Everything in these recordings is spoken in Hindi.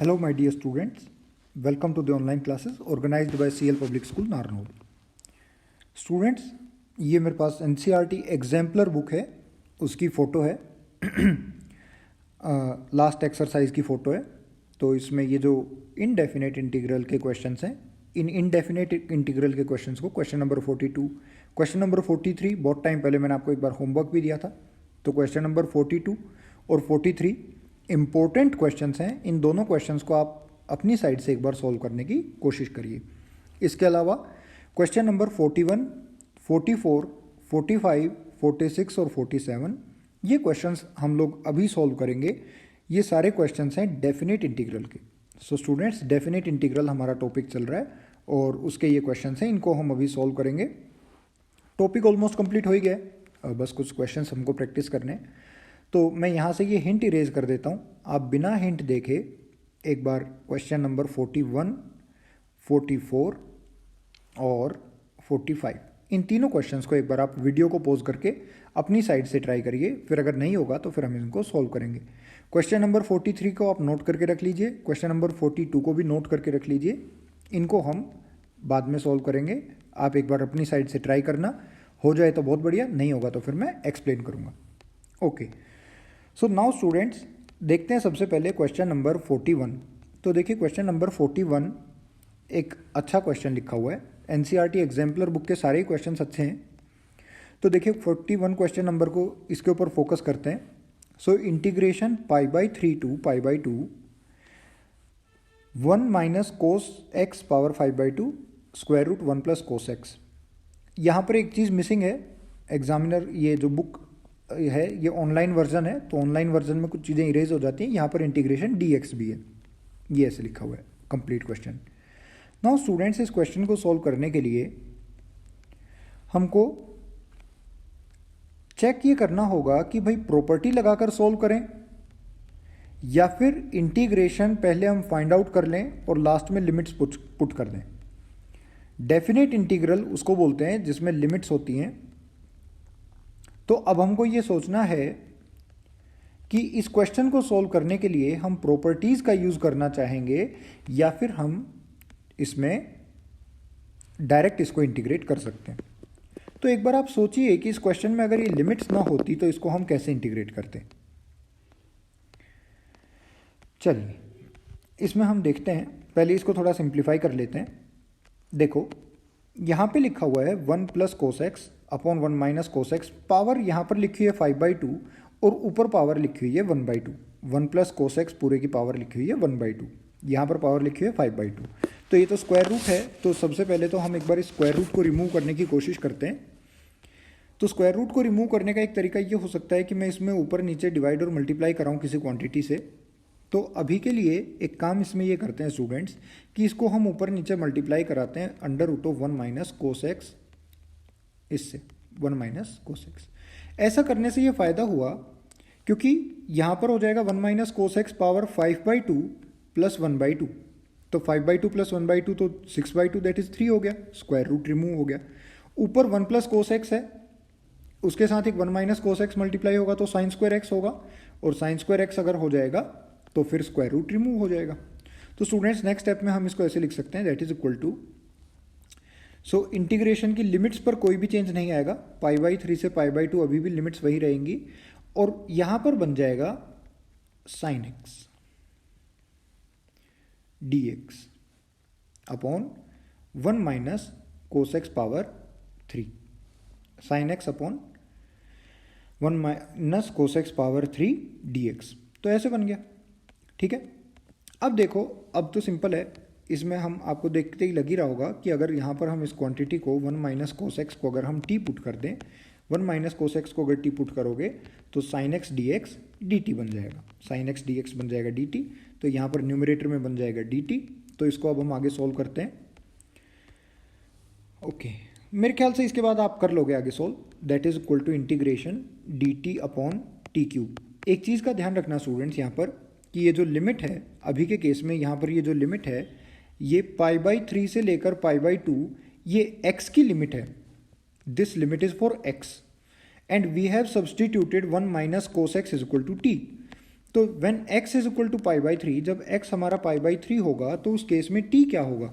Hello my dear students, welcome to the online classes organized by CL Public School Narnaul. Students, ये मेरे पास NCERT एग्जाम्पलर बुक है, उसकी फ़ोटो है लास्ट एक्सरसाइज की फ़ोटो है। तो इसमें ये जो इनडेफिनेट इंटीग्रल के क्वेश्चंस हैं, इन इनडेफिनेट इंटीग्रल के क्वेश्चंस को क्वेश्चन नंबर 42, क्वेश्चन नंबर 43 बहुत टाइम पहले मैंने आपको एक बार होमवर्क भी दिया था। तो क्वेश्चन नंबर 42 और 43 इम्पोर्टेंट क्वेश्चंस हैं। इन दोनों क्वेश्चंस को आप अपनी साइड से एक बार सॉल्व करने की कोशिश करिए। इसके अलावा क्वेश्चन नंबर 41, 44, 45, 46 और 47 ये क्वेश्चंस हम लोग अभी सॉल्व करेंगे। ये सारे क्वेश्चंस हैं डेफिनेट इंटीग्रल के। सो स्टूडेंट्स, डेफिनेट इंटीग्रल हमारा टॉपिक चल रहा है और उसके ये क्वेश्चंस हैं, इनको हम अभी सॉल्व करेंगे। टॉपिक ऑलमोस्ट कंप्लीट हो ही गया है, बस कुछ क्वेश्चंस हमको प्रैक्टिस करने हैं। तो मैं यहाँ से ये हिंट इरेज कर देता हूँ। आप बिना हिंट देखे एक बार क्वेश्चन नंबर 41, 44 और 45 इन तीनों क्वेश्चंस को एक बार आप वीडियो को पॉज करके अपनी साइड से ट्राई करिए। फिर अगर नहीं होगा तो फिर हम इनको सॉल्व करेंगे। क्वेश्चन नंबर 43 को आप नोट करके रख लीजिए, क्वेश्चन नंबर 42 को भी नोट करके रख लीजिए। इनको हम बाद में सॉल्व करेंगे। आप एक बार अपनी साइड से ट्राई करना, हो जाए तो बहुत बढ़िया, नहीं होगा तो फिर मैं एक्सप्लेन करूँगा। ओके, सो नाउ स्टूडेंट्स, देखते हैं सबसे पहले क्वेश्चन नंबर 41। तो देखिए क्वेश्चन नंबर 41 एक अच्छा क्वेश्चन लिखा हुआ है। NCERT एग्जाम्पलर बुक के सारे ही क्वेश्चंस अच्छे हैं। तो देखिए 41 क्वेश्चन नंबर को इसके ऊपर फोकस करते हैं। So integration π/3 to π/2 1 minus cos x power 5/2 square root 1 plus cos x. यहाँ पर एक चीज़ मिसिंग है। एग्जामिनर ये जो बुक है ये ऑनलाइन वर्जन है, तो ऑनलाइन वर्जन में कुछ चीज़ें इरेज हो जाती हैं। यहाँ पर इंटीग्रेशन dx भी है, ये ऐसे लिखा हुआ है कंप्लीट क्वेश्चन। नाउ स्टूडेंट्स, इस क्वेश्चन को सॉल्व करने के लिए हमको चेक ये करना होगा कि भाई प्रॉपर्टी लगाकर सॉल्व करें या फिर इंटीग्रेशन पहले हम फाइंड आउट कर लें और लास्ट में लिमिट्स पुट कर दें। डेफिनेट इंटीग्रल उसको बोलते हैं जिसमें लिमिट्स होती हैं। तो अब हमको ये सोचना है कि इस क्वेश्चन को सॉल्व करने के लिए हम प्रॉपर्टीज का यूज करना चाहेंगे या फिर हम इसमें डायरेक्ट इसको इंटीग्रेट कर सकते हैं। तो एक बार आप सोचिए कि इस क्वेश्चन में अगर ये लिमिट्स ना होती तो इसको हम कैसे इंटीग्रेट करते। चलिए इसमें हम देखते हैं, पहले इसको थोड़ा सिंप्लीफाई कर लेते हैं। देखो यहां पे लिखा हुआ है 1 plus cos x upon 1 minus cos x. Power यहाँ पर लिखी हुई है 5/2 और ऊपर पावर लिखी हुई है 1/2। 1 प्लस कोस एक्स पूरे की पावर लिखी हुई है 1/2, यहाँ पर पावर लिखी हुई है 5/2। तो ये तो स्क्वायर रूट है, तो सबसे पहले तो हम एक बार इस स्क्वायर रूट को रिमूव करने की कोशिश करते हैं। तो स्क्वायर रूट को रिमूव करने का एक तरीका ये हो सकता है कि मैं इसमें ऊपर नीचे डिवाइड और मल्टीप्लाई कराऊँ किसी क्वांटिटी से। तो अभी के लिए एक काम इसमें ये करते हैं स्टूडेंट्स कि इसको हम ऊपर नीचे मल्टीप्लाई कराते हैं under root of 1 minus cos x, इससे 1 माइनस कोस एक्स। ऐसा करने से ये फ़ायदा हुआ क्योंकि यहाँ पर हो जाएगा 1 minus cos x power 5/2 plus 1/2। तो 5/2 प्लस 1/2 तो 6/2 दैट इज 3 हो गया, स्क्वायर रूट रिमूव हो गया। ऊपर 1 प्लस कोस एक्स है, उसके साथ एक 1 माइनस कोस एक्स मल्टीप्लाई होगा तो साइन स्क्वायर एक्स होगा, और साइन स्क्वायर एक्स अगर हो जाएगा तो फिर स्क्वायर रूट रिमूव हो जाएगा। तो स्टूडेंट्स नेक्स्ट स्टेप में हम इसको ऐसे लिख सकते हैं, that is equal to, so integration की लिमिट्स पर कोई भी चेंज नहीं आएगा। π/3 से π/2 अभी भी लिमिट्स वही रहेंगी, और यहां पर बन जाएगा sine x dx upon 1 minus cos x power 3, sine x upon 1 minus cos x power 3 dx। तो ऐसे बन गया, ठीक है। अब देखो, अब तो सिंपल है। इसमें हम आपको देखते ही लग ही रहा होगा कि अगर यहाँ पर हम इस क्वांटिटी को 1 माइनस कोस एक्स को अगर हम t पुट कर दें, 1 माइनस कोस एक्स को अगर t पुट करोगे तो साइन एक्स dx dt बन जाएगा, साइन एक्स dx बन जाएगा dt। तो यहाँ पर न्यूमरेटर में बन जाएगा dt। तो इसको अब हम आगे सॉल्व करते हैं। ओके, मेरे ख्याल से इसके बाद आप कर लोगे आगे solve. That is equal to integration dt upon t cube. एक चीज़ का ध्यान रखना स्टूडेंट्स यहाँ पर कि ये जो लिमिट है अभी के केस में, यहाँ पर ये जो लिमिट है ये π/3 से लेकर π/2 ये x की लिमिट है। This limit is for x and we have substituted 1 minus cos x is equal to t। तो when x is equal to π/3, जब x हमारा π/3 होगा तो उस केस में t क्या होगा?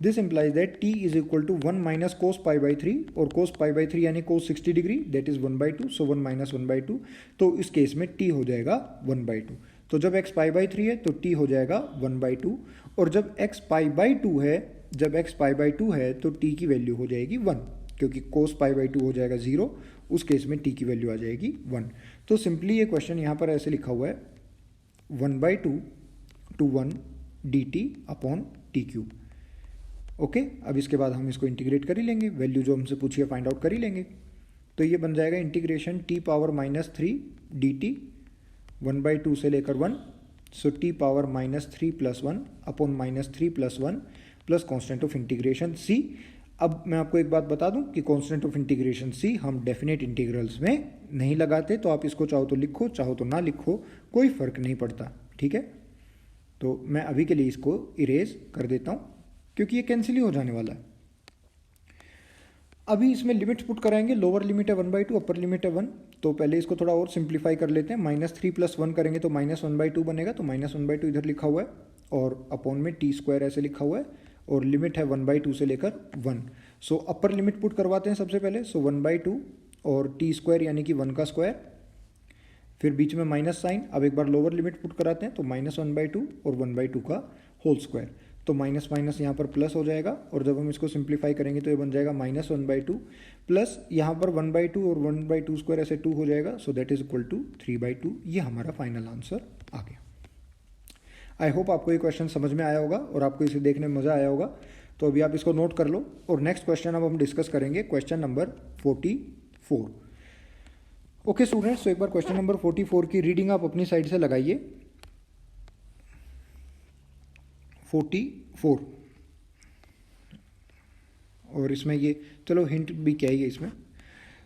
This implies that t is equal to 1 minus cos π/3, और कोस π/3 यानी cos 60 degree, that is 1/2, so 1 minus 1/2, तो इस केस में t हो जाएगा 1/2। तो जब x π/3 है तो t हो जाएगा 1/2, और जब x π/2 है, तो t की वैल्यू हो जाएगी 1, क्योंकि कोस π/2 हो जाएगा 0, उस केस में t की वैल्यू आ जाएगी 1। तो सिंपली ये क्वेश्चन यहाँ पर ऐसे लिखा हुआ है 1/2 to 1 dt upon t³। Okay, अब इसके बाद हम इसको इंटीग्रेट कर ही लेंगे, वैल्यू जो हमसे पूछी है फाइंड आउट कर ही लेंगे। तो ये बन जाएगा इंटीग्रेशन t⁻³ dt 1/2 से लेकर 1, सो t⁻³ plus 1 upon -3 plus 1 plus constant of integration c। अब मैं आपको एक बात बता दूं कि कॉन्स्टेंट ऑफ इंटीग्रेशन c हम डेफिनेट इंटीग्रल्स में नहीं लगाते, तो आप इसको चाहो तो लिखो, चाहो तो ना लिखो, कोई फर्क नहीं पड़ता, ठीक है। तो मैं अभी के लिए इसको इरेज कर देता हूं, क्योंकि ये कैंसिल ही हो जाने वाला है। अभी इसमें लिमिट्स पुट कराएंगे, लोअर लिमिट है 1/2, अपर लिमिट है 1, तो पहले इसको थोड़ा और सिंप्लीफाई कर लेते हैं। -3 प्लस 1 करेंगे तो -1/2 बनेगा, तो -1/2 इधर लिखा हुआ है, और अपॉन में t² ऐसे लिखा हुआ है, और लिमिट है 1/2 से लेकर 1। सो अपर लिमिट पुट करवाते हैं सबसे पहले, सो 1/2 और t² यानी कि 1 का स्क्वायर, फिर बीच में माइनस साइन। अब एक बार लोअर लिमिट पुट कराते हैं, तो -1/2 और 1/2 का होल स्क्वायर, तो माइनस माइनस यहाँ पर प्लस हो जाएगा, और जब हम इसको सिंप्लीफाई करेंगे तो ये बन जाएगा -1/2 प्लस यहाँ पर 1/2 और 1/2² ऐसे 2 हो जाएगा, so that is equal to 3/2। ये हमारा फाइनल आंसर आ गया। आई होप आपको ये क्वेश्चन समझ में आया होगा और आपको इसे देखने में मज़ा आया होगा। तो अभी आप इसको नोट कर लो, और नेक्स्ट क्वेश्चन अब हम डिस्कस करेंगे, क्वेश्चन नंबर 44। ओके स्टूडेंट्स, तो एक बार क्वेश्चन नंबर 44 की रीडिंग आप अपनी साइड से लगाइए। 44, और इसमें ये चलो हिंट भी क्या ही है इसमें।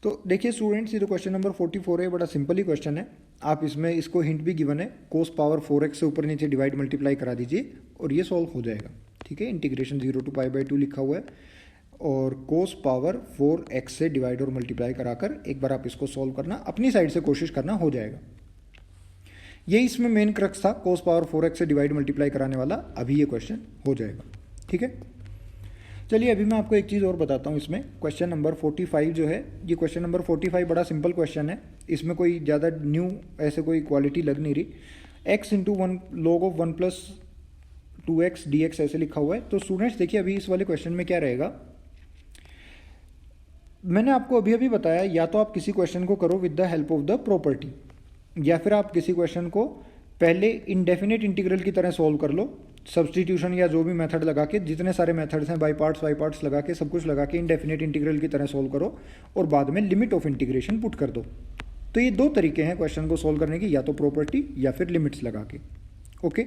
तो देखिए स्टूडेंट्स, ये जो क्वेश्चन नंबर 44 है, बड़ा सिंपल ही क्वेश्चन है। आप इसमें इसको हिंट भी गिवन है, cos पावर 4x से ऊपर नीचे डिवाइड मल्टीप्लाई करा दीजिए और ये सॉल्व हो जाएगा, ठीक है। इंटीग्रेशन 0 to π/2 लिखा हुआ है, और cos पावर 4x से डिवाइड और मल्टीप्लाई कराकर एक बार आप इसको सॉल्व करना, अपनी साइड से कोशिश करना, हो जाएगा। ये इसमें मेन क्रक्स था, cos पावर 4x से डिवाइड मल्टीप्लाई कराने वाला। अभी ये क्वेश्चन हो जाएगा, ठीक है। चलिए अभी मैं आपको एक चीज़ और बताता हूँ। इसमें क्वेश्चन नंबर 45 जो है, ये क्वेश्चन नंबर 45 बड़ा सिंपल क्वेश्चन है, इसमें कोई ज़्यादा न्यू ऐसे कोई क्वालिटी लग नहीं रही। x into 1 log of 1 plus 2x dx ऐसे लिखा हुआ है। तो स्टूडेंट्स देखिए, अभी इस वाले क्वेश्चन में क्या रहेगा, मैंने आपको अभी अभी बताया, या तो आप किसी क्वेश्चन को करो with the help of the property, या फिर आप किसी क्वेश्चन को पहले इनडेफिनेट इंटीग्रल की तरह सॉल्व कर लो, सब्सटीट्यूशन या जो भी मेथड लगा के, जितने सारे मेथड्स हैं बाई पार्ट्स लगा के, सब कुछ लगा के इनडेफिनेट इंटीग्रल की तरह सॉल्व करो, और बाद में लिमिट ऑफ इंटीग्रेशन पुट कर दो। तो ये दो तरीके हैं क्वेश्चन को सॉल्व करने के, या तो प्रॉपर्टी या फिर लिमिट्स लगा के। ओके,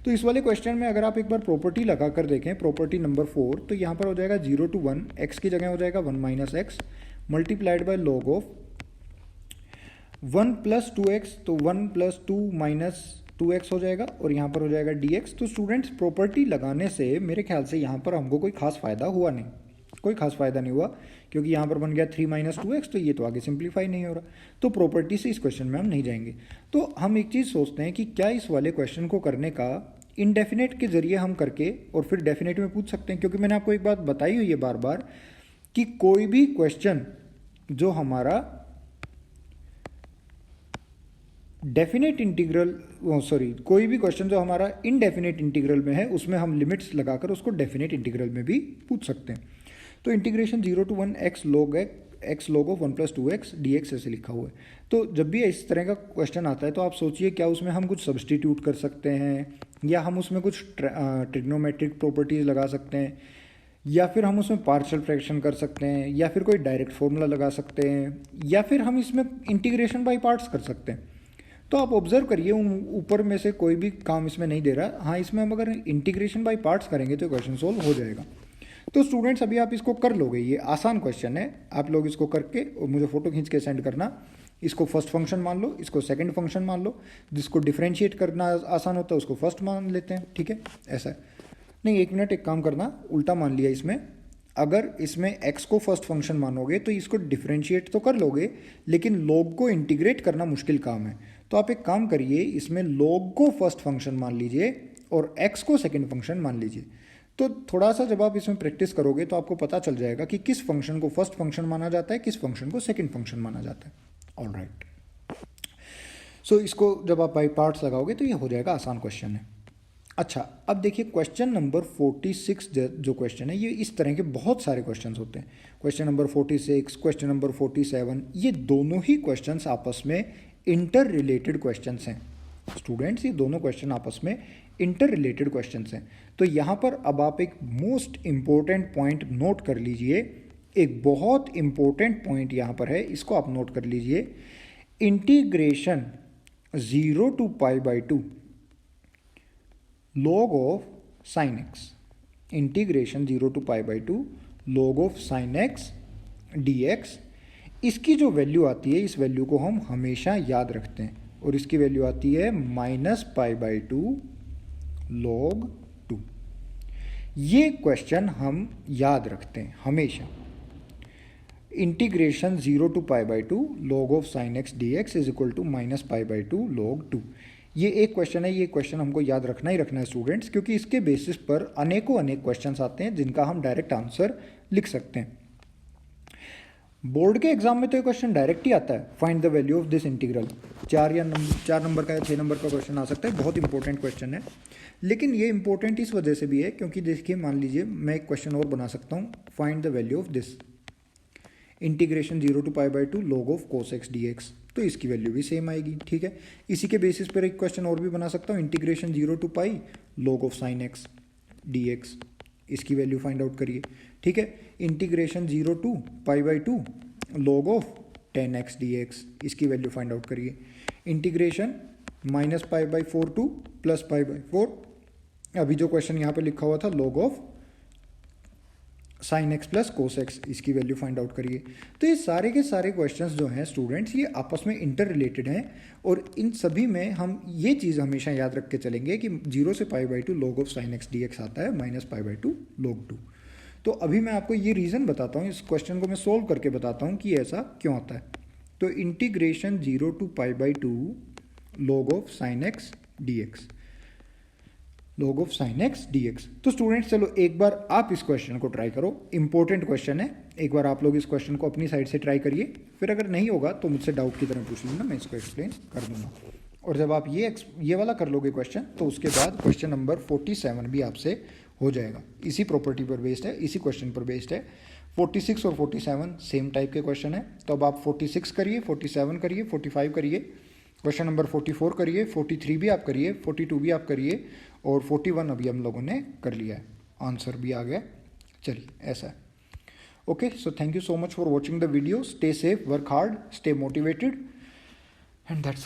तो इस वाले क्वेश्चन में अगर आप एक बार प्रॉपर्टी लगा कर देखें, प्रॉपर्टी नंबर 4, तो यहाँ पर हो जाएगा 0 to 1, x की जगह हो जाएगा 1 minus x multiplied by log of 1 plus 2x, तो 1 प्लस 2 माइनस 2x हो जाएगा, और यहाँ पर हो जाएगा dx। तो स्टूडेंट्स प्रॉपर्टी लगाने से मेरे ख्याल से यहाँ पर हमको कोई खास फ़ायदा हुआ नहीं, कोई खास फ़ायदा नहीं हुआ, क्योंकि यहाँ पर बन गया 3 माइनस 2x, तो ये तो आगे सिंप्लीफाई नहीं हो रहा। तो प्रॉपर्टी से इस क्वेश्चन में हम नहीं जाएंगे। तो हम एक चीज़ सोचते हैं कि क्या इस वाले क्वेश्चन को करने का इनडेफिनेट के जरिए हम करके और फिर डेफिनेट में पूछ सकते हैं, क्योंकि मैंने आपको एक बात बताई हुई है बार बार कि कोई भी क्वेश्चन जो हमारा डेफिनेट इंटीग्रल, कोई भी क्वेश्चन जो हमारा इनडेफिनेट इंटीग्रल में है, उसमें हम लिमिट्स लगाकर उसको डेफिनेट इंटीग्रल में भी पूछ सकते हैं। तो integration 0 to 1 x log of 1 plus 2x dx ऐसे लिखा हुआ है। तो जब भी इस तरह का क्वेश्चन आता है, तो आप सोचिए क्या उसमें हम कुछ सब्सटीट्यूट कर सकते हैं, या हम उसमें कुछ ट्रिग्नोमेट्रिक प्रॉपर्टीज लगा सकते हैं, या फिर हम उसमें पार्शियल फ्रैक्शन कर सकते हैं, या फिर कोई डायरेक्ट फॉर्मूला लगा सकते हैं, या फिर हम इसमें इंटीग्रेशन बाई पार्ट्स कर सकते हैं। तो आप ऑब्जर्व करिए, उन ऊपर में से कोई भी काम इसमें नहीं दे रहा। हाँ, इसमें हम अगर इंटीग्रेशन बाई पार्ट्स करेंगे तो क्वेश्चन सोल्व हो जाएगा। तो स्टूडेंट्स अभी आप इसको कर लोगे, ये आसान क्वेश्चन है। आप लोग इसको करके और मुझे फोटो खींच के सेंड करना। इसको फर्स्ट फंक्शन मान लो, इसको सेकंड फंक्शन मान लो, जिसको डिफरेंशिएट करना आसान होता है उसको फर्स्ट मान लेते हैं, ठीक है। ऐसा है नहीं, एक मिनट, एक काम करना, उल्टा मान लिया इसमें। अगर इसमें x को फर्स्ट फंक्शन मानोगे तो इसको डिफरेंशिएट तो कर लोगे, लेकिन log को इंटीग्रेट करना मुश्किल काम है। तो आप एक काम करिए, इसमें log को फर्स्ट फंक्शन मान लीजिए और x को सेकंड फंक्शन मान लीजिए। तो थोड़ा सा जब आप इसमें प्रैक्टिस करोगे तो आपको पता चल जाएगा कि किस फंक्शन को फर्स्ट फंक्शन माना जाता है, किस फंक्शन को सेकंड फंक्शन माना जाता है। ऑल राइट, सो इसको जब आप बाई पार्ट्स लगाओगे तो ये हो जाएगा, आसान क्वेश्चन है। अच्छा, अब देखिए क्वेश्चन नंबर 46 जो क्वेश्चन है, ये इस तरह के बहुत सारे क्वेश्चन होते हैं। क्वेश्चन नंबर 46, क्वेश्चन नंबर 47, ये दोनों ही क्वेश्चन आपस में इंटर रिलेटेड क्वेश्चन हैं स्टूडेंट्स। ये दोनों क्वेश्चन आपस में इंटर रिलेटेड क्वेश्चन हैं। तो यहाँ पर अब आप एक मोस्ट इम्पोर्टेंट पॉइंट नोट कर लीजिए। एक बहुत इम्पोर्टेंट पॉइंट यहाँ पर है, इसको आप नोट कर लीजिए। Integration 0 to π/2 log of sin x, integration 0 to π/2 log of sin x dx, इसकी जो वैल्यू आती है, इस वैल्यू को हम हमेशा याद रखते हैं और इसकी वैल्यू आती है -π/2 log 2। ये क्वेश्चन हम याद रखते हैं हमेशा। Integration 0 to π/2 log of sin x dx is equal to -π/2 log 2। ये एक क्वेश्चन है, ये क्वेश्चन हमको याद रखना ही रखना है स्टूडेंट्स, क्योंकि इसके बेसिस पर अनेकों अनेक क्वेश्चंस आते हैं जिनका हम डायरेक्ट आंसर लिख सकते हैं। बोर्ड के एग्जाम में तो ये क्वेश्चन डायरेक्ट ही आता है, find the value of this integral. 4 number का या 6 नंबर का क्वेश्चन आ सकता है, बहुत इंपॉर्टेंट क्वेश्चन है। लेकिन ये इंपॉर्टेंट इस वजह से भी है क्योंकि देखिए, मान लीजिए मैं एक क्वेश्चन और बना सकता हूँ, find the value of this integration 0 to π/2 log of cos x dx, तो इसकी वैल्यू भी सेम आएगी। ठीक है, इसी के बेसिस पर एक क्वेश्चन और भी बना सकता हूँ, integration 0 to π log of sin x dx, इसकी वैल्यू फाइंड आउट करिए। ठीक है, integration 0 to π/2 log of tan x dx, इसकी वैल्यू फाइंड आउट करिए। इंटीग्रेशन -π/4 to +π/4, अभी जो क्वेश्चन यहाँ पे लिखा हुआ था log of sin x plus cos x, इसकी वैल्यू फाइंड आउट करिए। तो ये सारे के सारे क्वेश्चंस जो हैं स्टूडेंट्स, ये आपस में इंटर रिलेटेड हैं और इन सभी में हम ये चीज़ हमेशा याद रख के चलेंगे कि 0 से π/2 log of sin x dx आता है -π/2 log 2। तो अभी मैं आपको ये रीज़न बताता हूँ, इस क्वेश्चन को मैं सोल्व करके बताता हूँ कि ऐसा क्यों आता है। तो integration 0 to π/2 log of sin x dx, log of sin x dx। तो स्टूडेंट्स चलो एक बार आप इस क्वेश्चन को ट्राई करो, इंपॉर्टेंट क्वेश्चन है। एक बार आप लोग इस क्वेश्चन को अपनी साइड से ट्राई करिए, फिर अगर नहीं होगा तो मुझसे डाउट की तरह पूछ लेना, मैं इसको एक्सप्लेन कर दूंगा। और जब आप ये वाला कर लोगे क्वेश्चन, तो उसके बाद क्वेश्चन नंबर 47 भी आपसे हो जाएगा। इसी प्रॉपर्टी पर बेस्ड है, इसी क्वेश्चन पर बेस्ड है। 46 और 47 सेम टाइप के क्वेश्चन है। तो अब आप 46 करिए, 47 करिए, 45 करिए, क्वेश्चन नंबर 44 करिए, 43 भी आप करिए, 42 भी आप करिए और 41 अभी हम लोगों ने कर लिया है, आंसर भी आ गया। चलिए ऐसा है। Okay, so thank you so much for watching the video. Stay safe, work hard, stay motivated and that's